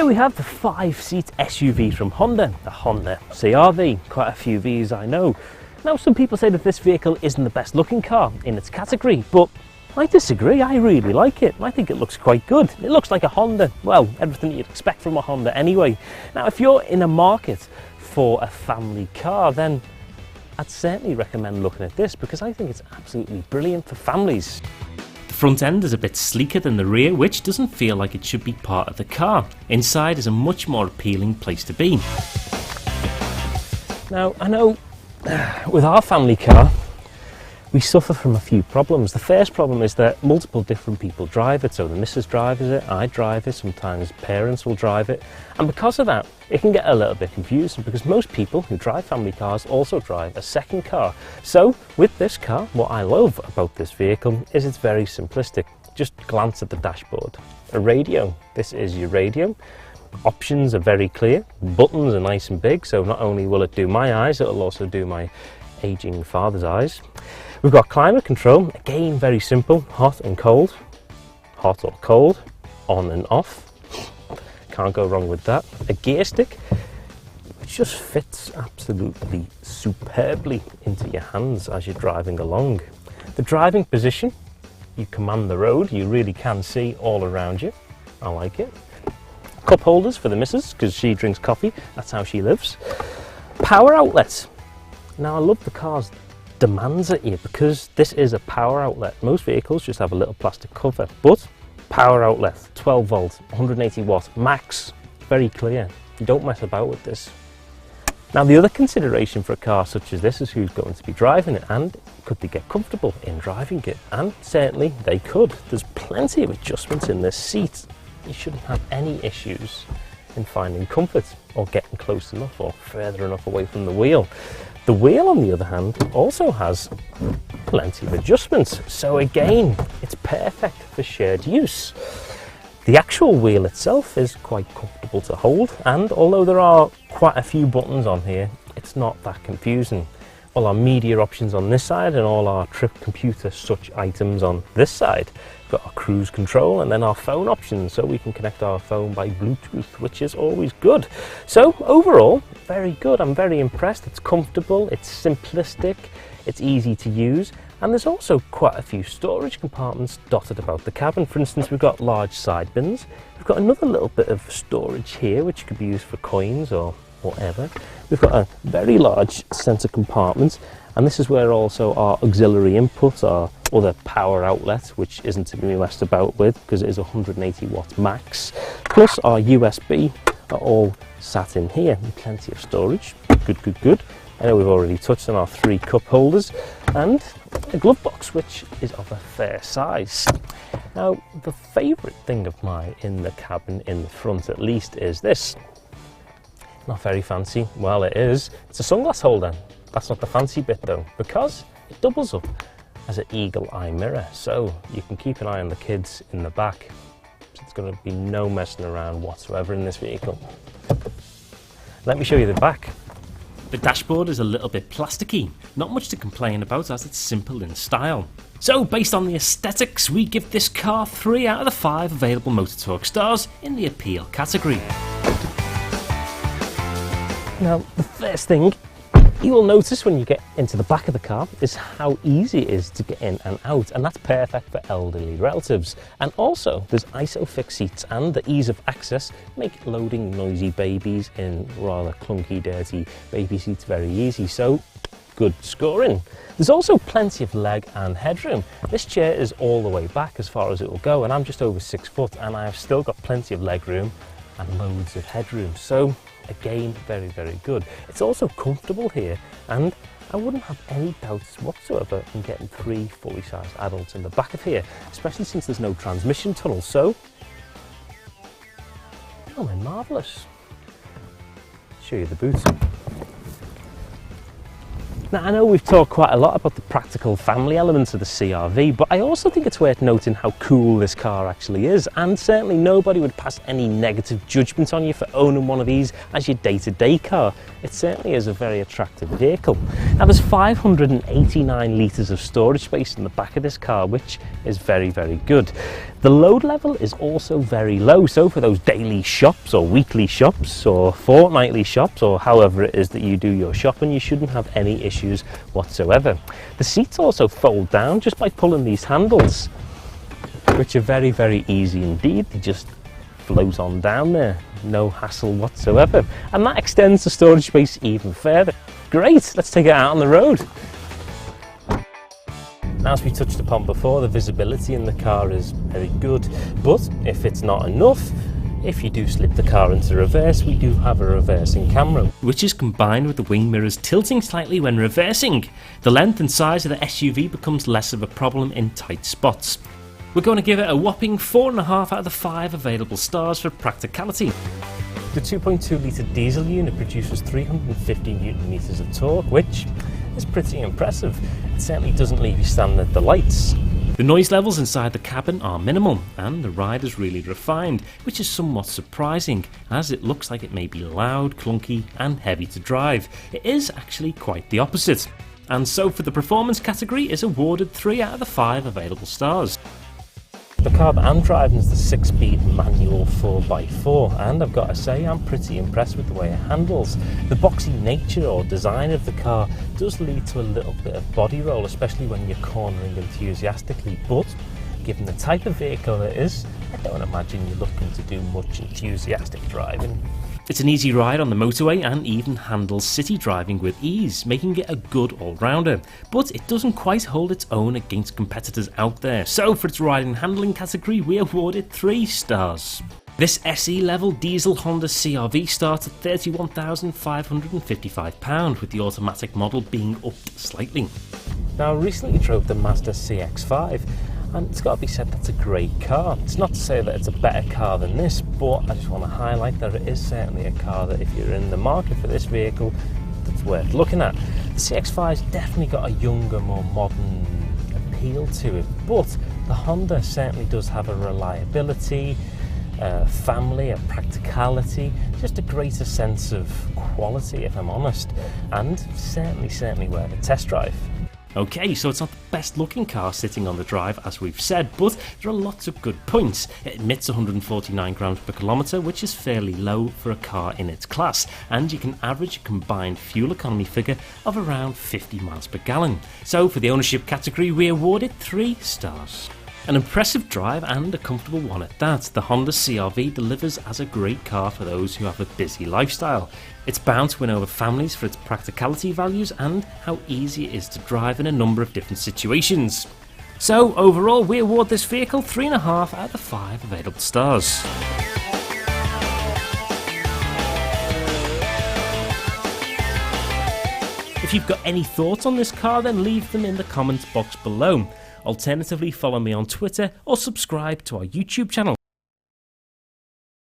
Here we have the 5-seat SUV from Honda, the Honda CR-V. Quite a few Vs I know. Now some people say that this vehicle isn't the best looking car in its category, but I disagree. I really like it. I think it looks quite good. It looks like a Honda. Well, everything you'd expect from a Honda anyway. Now if you're in a market for a family car, then I'd certainly recommend looking at this because I think it's absolutely brilliant for families. The front end is a bit sleeker than the rear, which doesn't feel like it should be part of the car. Inside is a much more appealing place to be. Now I know with our family car we suffer from a few problems. The first problem is that multiple different people drive it. So the missus drives it, I drive it, sometimes parents will drive it. And because of that, it can get a little bit confusing because most people who drive family cars also drive a second car. So with this car, what I love about this vehicle is it's very simplistic. Just glance at the dashboard. A radio, this is your radio. Options are very clear, buttons are nice and big, so not only will it do my eyes, it'll also do my aging father's eyes. We've got climate control, again very simple, hot and cold, hot or cold, on and off, can't go wrong with that. A gear stick, which just fits absolutely superbly into your hands as you're driving along. The driving position, you command the road, you really can see all around you, I like it. Cup holders for the missus, because she drinks coffee, that's how she lives. Power outlets. Now I love the car's demands at you because this is a power outlet. Most vehicles just have a little plastic cover, but power outlet, 12 volt, 180 watt max, very clear. You don't mess about with this. Now the other consideration for a car such as this is who's going to be driving it and could they get comfortable in driving it, and certainly they could. There's plenty of adjustments in this seat. You shouldn't have any issues in finding comfort or getting close enough or further enough away from the wheel. The wheel, on the other hand, also has plenty of adjustments, so again, it's perfect for shared use. The actual wheel itself is quite comfortable to hold, and although there are quite a few buttons on here, it's not that confusing. All our media options on this side and all our trip computer such items on this side. We've got our cruise control and then our phone options, so we can connect our phone by Bluetooth, which is always good. So overall, very good. I'm very impressed. It's comfortable, it's simplistic, it's easy to use, and there's also quite a few storage compartments dotted about the cabin. For instance, we've got large side bins. We've got another little bit of storage here, which could be used for coins or whatever. We've got a very large centre compartment, and this is where also our auxiliary input, our other power outlet, which isn't to be messed about with because it is 180 watt max, plus our USB are all sat in here. Plenty of storage, good. I know we've already touched on our 3 cup holders and a glove box, which is of a fair size. Now the favourite thing of mine in the cabin, in the front at least, is this. Not very fancy. Well, it is. It's a sunglass holder. That's not the fancy bit though, because it doubles up as an eagle eye mirror, so you can keep an eye on the kids in the back. So it's going to be no messing around whatsoever in this vehicle. Let me show you the back. The dashboard is a little bit plasticky. Not much to complain about as it's simple in style. So based on the aesthetics, we give this car 3 out of the 5 available Motor Talk stars in the appeal category. Now, the first thing you will notice when you get into the back of the car is how easy it is to get in and out, and that's perfect for elderly relatives. And also, there's ISOFIX seats, and the ease of access make loading noisy babies in rather clunky, dirty baby seats very easy, so good scoring. There's also plenty of leg and headroom. This chair is all the way back as far as it will go, and I'm just over 6 foot, and I've still got plenty of leg room and loads of headroom, so again, very good. It's also comfortable here, and I wouldn't have any doubts whatsoever in getting 3 fully sized adults in the back of here, especially since there's no transmission tunnel, so oh, they're marvellous. Show you the boot. Now, I know we've talked quite a lot about the practical family elements of the CR-V, but I also think it's worth noting how cool this car actually is, and certainly nobody would pass any negative judgment on you for owning one of these as your day-to-day car. It certainly is a very attractive vehicle. Now, there's 589 litres of storage space in the back of this car, which is very, very good. The load level is also very low, so for those daily shops or weekly shops or fortnightly shops or however it is that you do your shopping, you shouldn't have any issues whatsoever. The seats also fold down just by pulling these handles, which are very, very easy indeed. They just float on down there, no hassle whatsoever, and that extends the storage space even further. Great, let's take it out on the road. Now, as we touched upon before, the visibility in the car is very good, but if it's not enough, if you do slip the car into reverse, we do have a reversing camera, which is combined with the wing mirrors tilting slightly when reversing. The length and size of the SUV becomes less of a problem in tight spots. We're going to give it a whopping 4.5 out of the 5 available stars for practicality. The 2.2 litre diesel unit produces 350 newton meters of torque, which is pretty impressive. It certainly doesn't leave you standing at the lights. The noise levels inside the cabin are minimal, and the ride is really refined, which is somewhat surprising, as it looks like it may be loud, clunky and heavy to drive. It is actually quite the opposite. And so for the performance category is awarded 3 out of the 5 available stars. The car that I'm driving is the 6-speed manual 4x4, and I've got to say I'm pretty impressed with the way it handles. The boxy nature or design of the car does lead to a little bit of body roll, especially when you're cornering enthusiastically, but given the type of vehicle it is, I don't imagine you're looking to do much enthusiastic driving. It's an easy ride on the motorway and even handles city driving with ease, making it a good all-rounder. But it doesn't quite hold its own against competitors out there, so for its ride and handling category we award it 3 stars. This SE level diesel Honda CR-V starts at £31,555, with the automatic model being upped slightly. Now, I recently drove the Mazda CX-5, and it's got to be said that's a great car. It's not to say that it's a better car than this, but I just want to highlight that it is certainly a car that if you're in the market for this vehicle, that's worth looking at. The CX-5's definitely got a younger, more modern appeal to it, but the Honda certainly does have a reliability, family, a practicality, just a greater sense of quality, if I'm honest, and certainly worth a test drive. Okay, so it's not the best looking car sitting on the drive as we've said, but there are lots of good points. It emits 149 grams per kilometre, which is fairly low for a car in its class, and you can average a combined fuel economy figure of around 50 miles per gallon. So for the ownership category we award it 3 stars. An impressive drive and a comfortable one at that, the Honda CR-V delivers as a great car for those who have a busy lifestyle. It's bound to win over families for its practicality values and how easy it is to drive in a number of different situations. So overall we award this vehicle 3.5 out of the 5 available stars. If you've got any thoughts on this car, then leave them in the comments box below. Alternatively, follow me on Twitter or subscribe to our YouTube channel.